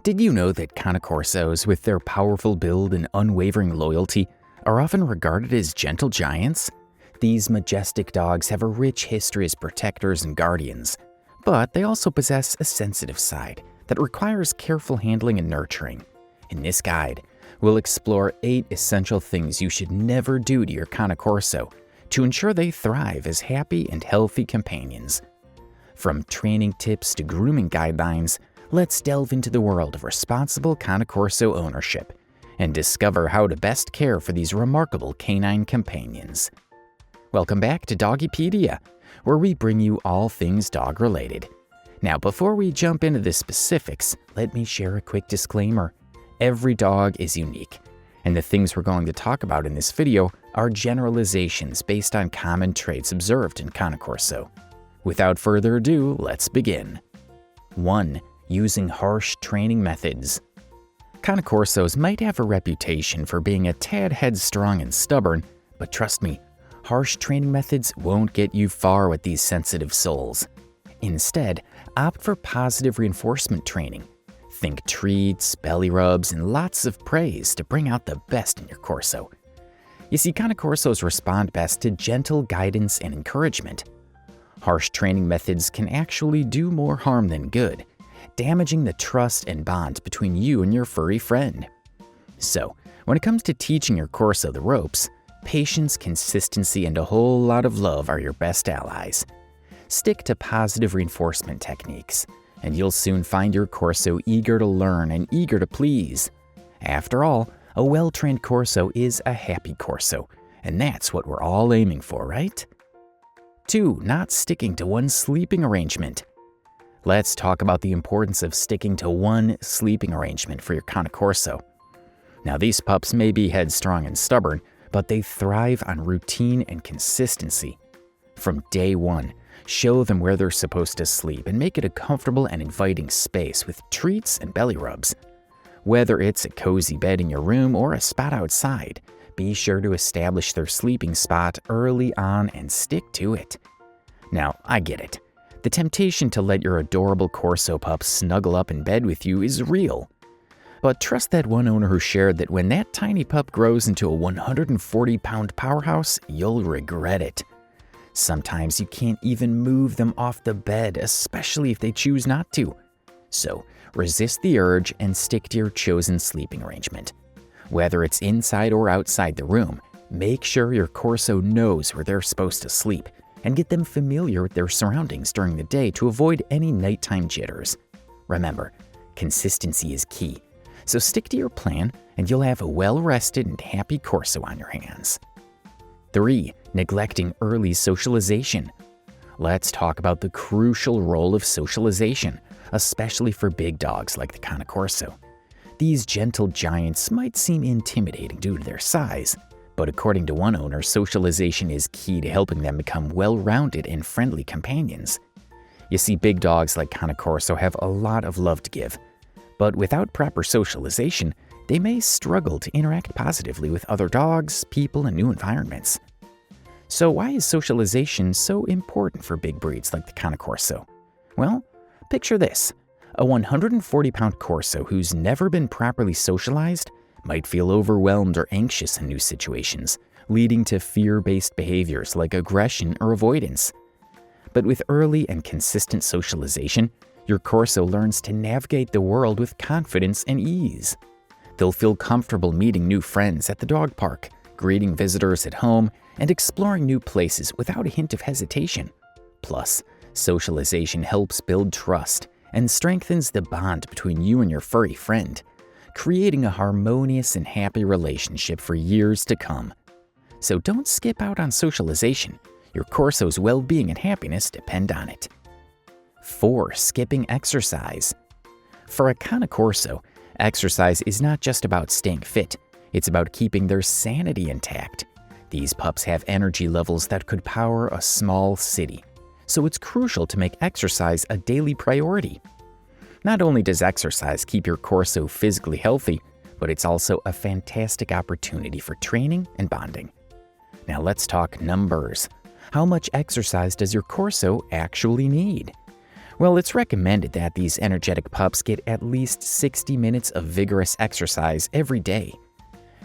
Did you know that Cane Corsos, with their powerful build and unwavering loyalty, are often regarded as gentle giants? These majestic dogs have a rich history as protectors and guardians, but they also possess a sensitive side that requires careful handling and nurturing. In this guide, we'll explore 8 essential things you should never do to your Cane Corso to ensure they thrive as happy and healthy companions. From training tips to grooming guidelines, let's delve into the world of responsible Cane Corso ownership and discover how to best care for these remarkable canine companions. Welcome back to Doggy Pedia, where we bring you all things dog-related. Now, before we jump into the specifics, let me share a quick disclaimer. Every dog is unique, and the things we're going to talk about in this video are generalizations based on common traits observed in Cane Corso. Without further ado, let's begin. 1. Using harsh training methods. Cane Corsos might have a reputation for being a tad headstrong and stubborn, but trust me, harsh training methods won't get you far with these sensitive souls. Instead, opt for positive reinforcement training. Think treats, belly rubs, and lots of praise to bring out the best in your Corso. You see, Cane Corsos respond best to gentle guidance and encouragement. Harsh training methods can actually do more harm than good, damaging the trust and bond between you and your furry friend. So, when it comes to teaching your Corso the ropes, patience, consistency, and a whole lot of love are your best allies. Stick to positive reinforcement techniques, and you'll soon find your Corso eager to learn and eager to please. After all, a well-trained Corso is a happy Corso, and that's what we're all aiming for, right? 2. Not sticking to one sleeping arrangement. Let's talk about the importance of sticking to one sleeping arrangement for your Cane Corso. Now, these pups may be headstrong and stubborn, but they thrive on routine and consistency. From day one, show them where they're supposed to sleep and make it a comfortable and inviting space with treats and belly rubs. Whether it's a cozy bed in your room or a spot outside, be sure to establish their sleeping spot early on and stick to it. Now, I get it. The temptation to let your adorable Corso pup snuggle up in bed with you is real. But trust that one owner who shared that when that tiny pup grows into a 140-pound powerhouse, you'll regret it. Sometimes you can't even move them off the bed, especially if they choose not to. So, resist the urge and stick to your chosen sleeping arrangement. Whether it's inside or outside the room, make sure your Corso knows where they're supposed to sleep, and get them familiar with their surroundings during the day to avoid any nighttime jitters. Remember, consistency is key, so stick to your plan and you'll have a well-rested and happy Corso on your hands. 3. Neglecting early socialization. Let's talk about the crucial role of socialization, especially for big dogs like the Cane Corso. These gentle giants might seem intimidating due to their size, but according to one owner, socialization is key to helping them become well-rounded and friendly companions. You see, big dogs like Cane Corso have a lot of love to give, but without proper socialization, they may struggle to interact positively with other dogs, people, and new environments. So why is socialization so important for big breeds like the Cane Corso? Well, picture this. A 140-pound Corso who's never been properly socialized might feel overwhelmed or anxious in new situations, leading to fear-based behaviors like aggression or avoidance. But with early and consistent socialization, your Corso learns to navigate the world with confidence and ease. They'll feel comfortable meeting new friends at the dog park, greeting visitors at home, and exploring new places without a hint of hesitation. Plus, socialization helps build trust and strengthens the bond between you and your furry friend, creating a harmonious and happy relationship for years to come. So don't skip out on socialization. Your Corso's well-being and happiness depend on it. 4. Skipping exercise. For a Cane Corso, exercise is not just about staying fit, it's about keeping their sanity intact. These pups have energy levels that could power a small city, so it's crucial to make exercise a daily priority. Not only does exercise keep your Corso physically healthy, but it's also a fantastic opportunity for training and bonding. Now let's talk numbers. How much exercise does your Corso actually need? Well, it's recommended that these energetic pups get at least 60 minutes of vigorous exercise every day.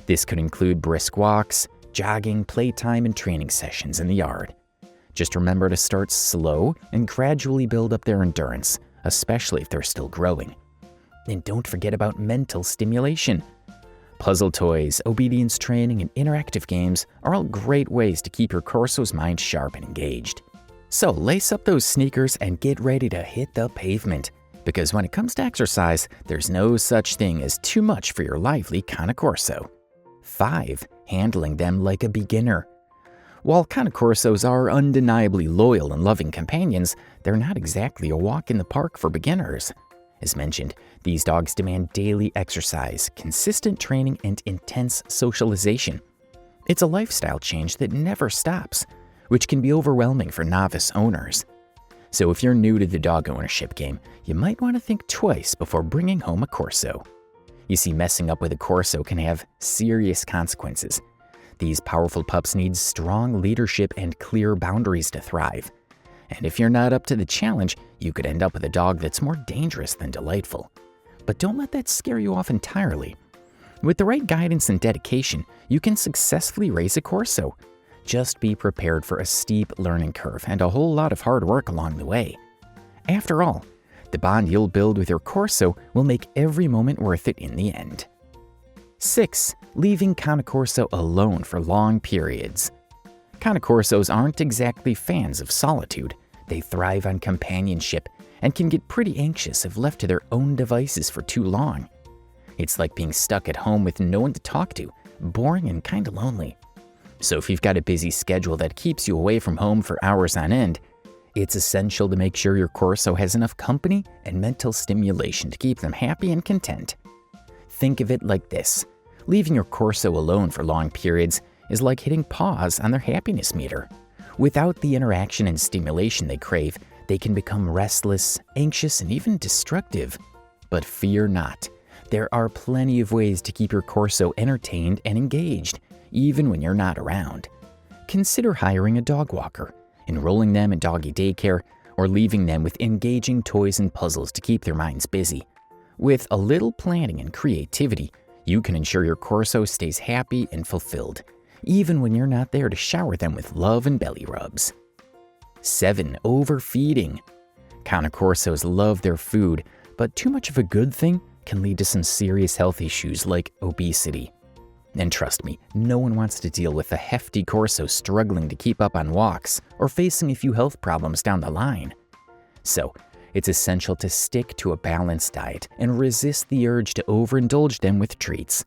This could include brisk walks, jogging, playtime, and training sessions in the yard. Just remember to start slow and gradually build up their endurance, especially if they're still growing. And don't forget about mental stimulation. Puzzle toys, obedience training, and interactive games are all great ways to keep your Corso's mind sharp and engaged. So lace up those sneakers and get ready to hit the pavement, because when it comes to exercise, there's no such thing as too much for your lively Cane Corso. 5. Handling them like a beginner. While Cane Corsos are undeniably loyal and loving companions, they're not exactly a walk in the park for beginners. As mentioned, these dogs demand daily exercise, consistent training, and intense socialization. It's a lifestyle change that never stops, which can be overwhelming for novice owners. So if you're new to the dog ownership game, you might want to think twice before bringing home a Corso. You see, messing up with a Corso can have serious consequences. These powerful pups need strong leadership and clear boundaries to thrive. And if you're not up to the challenge, you could end up with a dog that's more dangerous than delightful. But don't let that scare you off entirely. With the right guidance and dedication, you can successfully raise a Corso. Just be prepared for a steep learning curve and a whole lot of hard work along the way. After all, the bond you'll build with your Corso will make every moment worth it in the end. 6. Leaving Cane Corso alone for long periods. Cane Corsos aren't exactly fans of solitude. They thrive on companionship and can get pretty anxious if left to their own devices for too long. It's like being stuck at home with no one to talk to, boring and kinda lonely. So if you've got a busy schedule that keeps you away from home for hours on end, it's essential to make sure your Corso has enough company and mental stimulation to keep them happy and content. Think of it like this. Leaving your Corso alone for long periods is like hitting pause on their happiness meter. Without the interaction and stimulation they crave, they can become restless, anxious, and even destructive. But fear not. There are plenty of ways to keep your Corso entertained and engaged, even when you're not around. Consider hiring a dog walker, enrolling them in doggy daycare, or leaving them with engaging toys and puzzles to keep their minds busy. With a little planning and creativity, you can ensure your Corso stays happy and fulfilled, even when you're not there to shower them with love and belly rubs. 7. Overfeeding. Cane Corsos love their food, but too much of a good thing can lead to some serious health issues like obesity. And trust me, no one wants to deal with a hefty Corso struggling to keep up on walks or facing a few health problems down the line. So, it's essential to stick to a balanced diet and resist the urge to overindulge them with treats.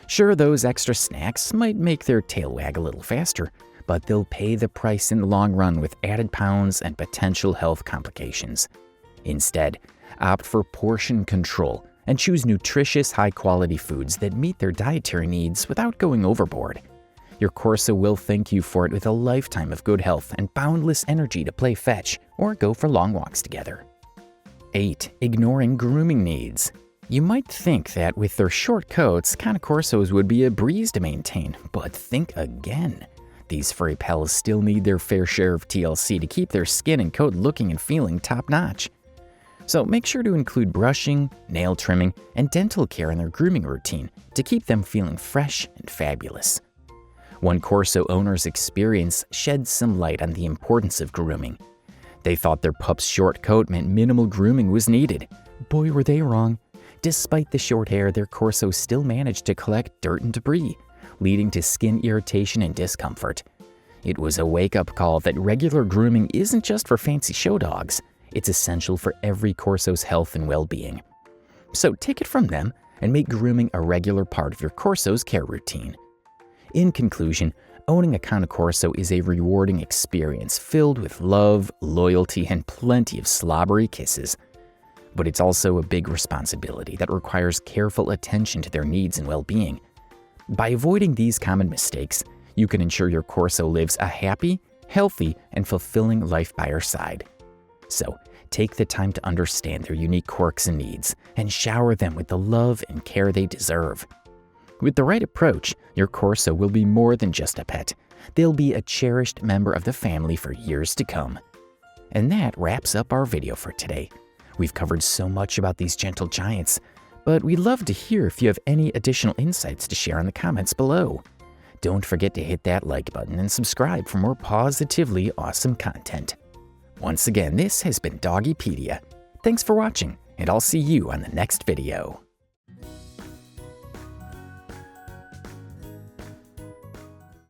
Sure, those extra snacks might make their tail wag a little faster, but they'll pay the price in the long run with added pounds and potential health complications. Instead, opt for portion control and choose nutritious, high-quality foods that meet their dietary needs without going overboard. Your Corso will thank you for it with a lifetime of good health and boundless energy to play fetch or go for long walks together. 8. Ignoring grooming needs. You might think that with their short coats, Cane Corsos would be a breeze to maintain, but think again. These furry pals still need their fair share of TLC to keep their skin and coat looking and feeling top-notch. So make sure to include brushing, nail trimming, and dental care in their grooming routine to keep them feeling fresh and fabulous. One Corso owner's experience sheds some light on the importance of grooming. They thought their pup's short coat meant minimal grooming was needed. Boy, were they wrong. Despite the short hair, their Corso still managed to collect dirt and debris, leading to skin irritation and discomfort. It was a wake-up call that regular grooming isn't just for fancy show dogs. It's essential for every Corso's health and well-being. So take it from them and make grooming a regular part of your Corso's care routine. In conclusion, owning a Cane Corso is a rewarding experience filled with love, loyalty, and plenty of slobbery kisses. But it's also a big responsibility that requires careful attention to their needs and well-being. By avoiding these common mistakes, you can ensure your Corso lives a happy, healthy, and fulfilling life by your side. So, take the time to understand their unique quirks and needs and shower them with the love and care they deserve. With the right approach, your Corso will be more than just a pet. They'll be a cherished member of the family for years to come. And that wraps up our video for today. We've covered so much about these gentle giants, but we'd love to hear if you have any additional insights to share in the comments below. Don't forget to hit that like button and subscribe for more positively awesome content. Once again, this has been Doggy Pedia. Thanks for watching, and I'll see you on the next video.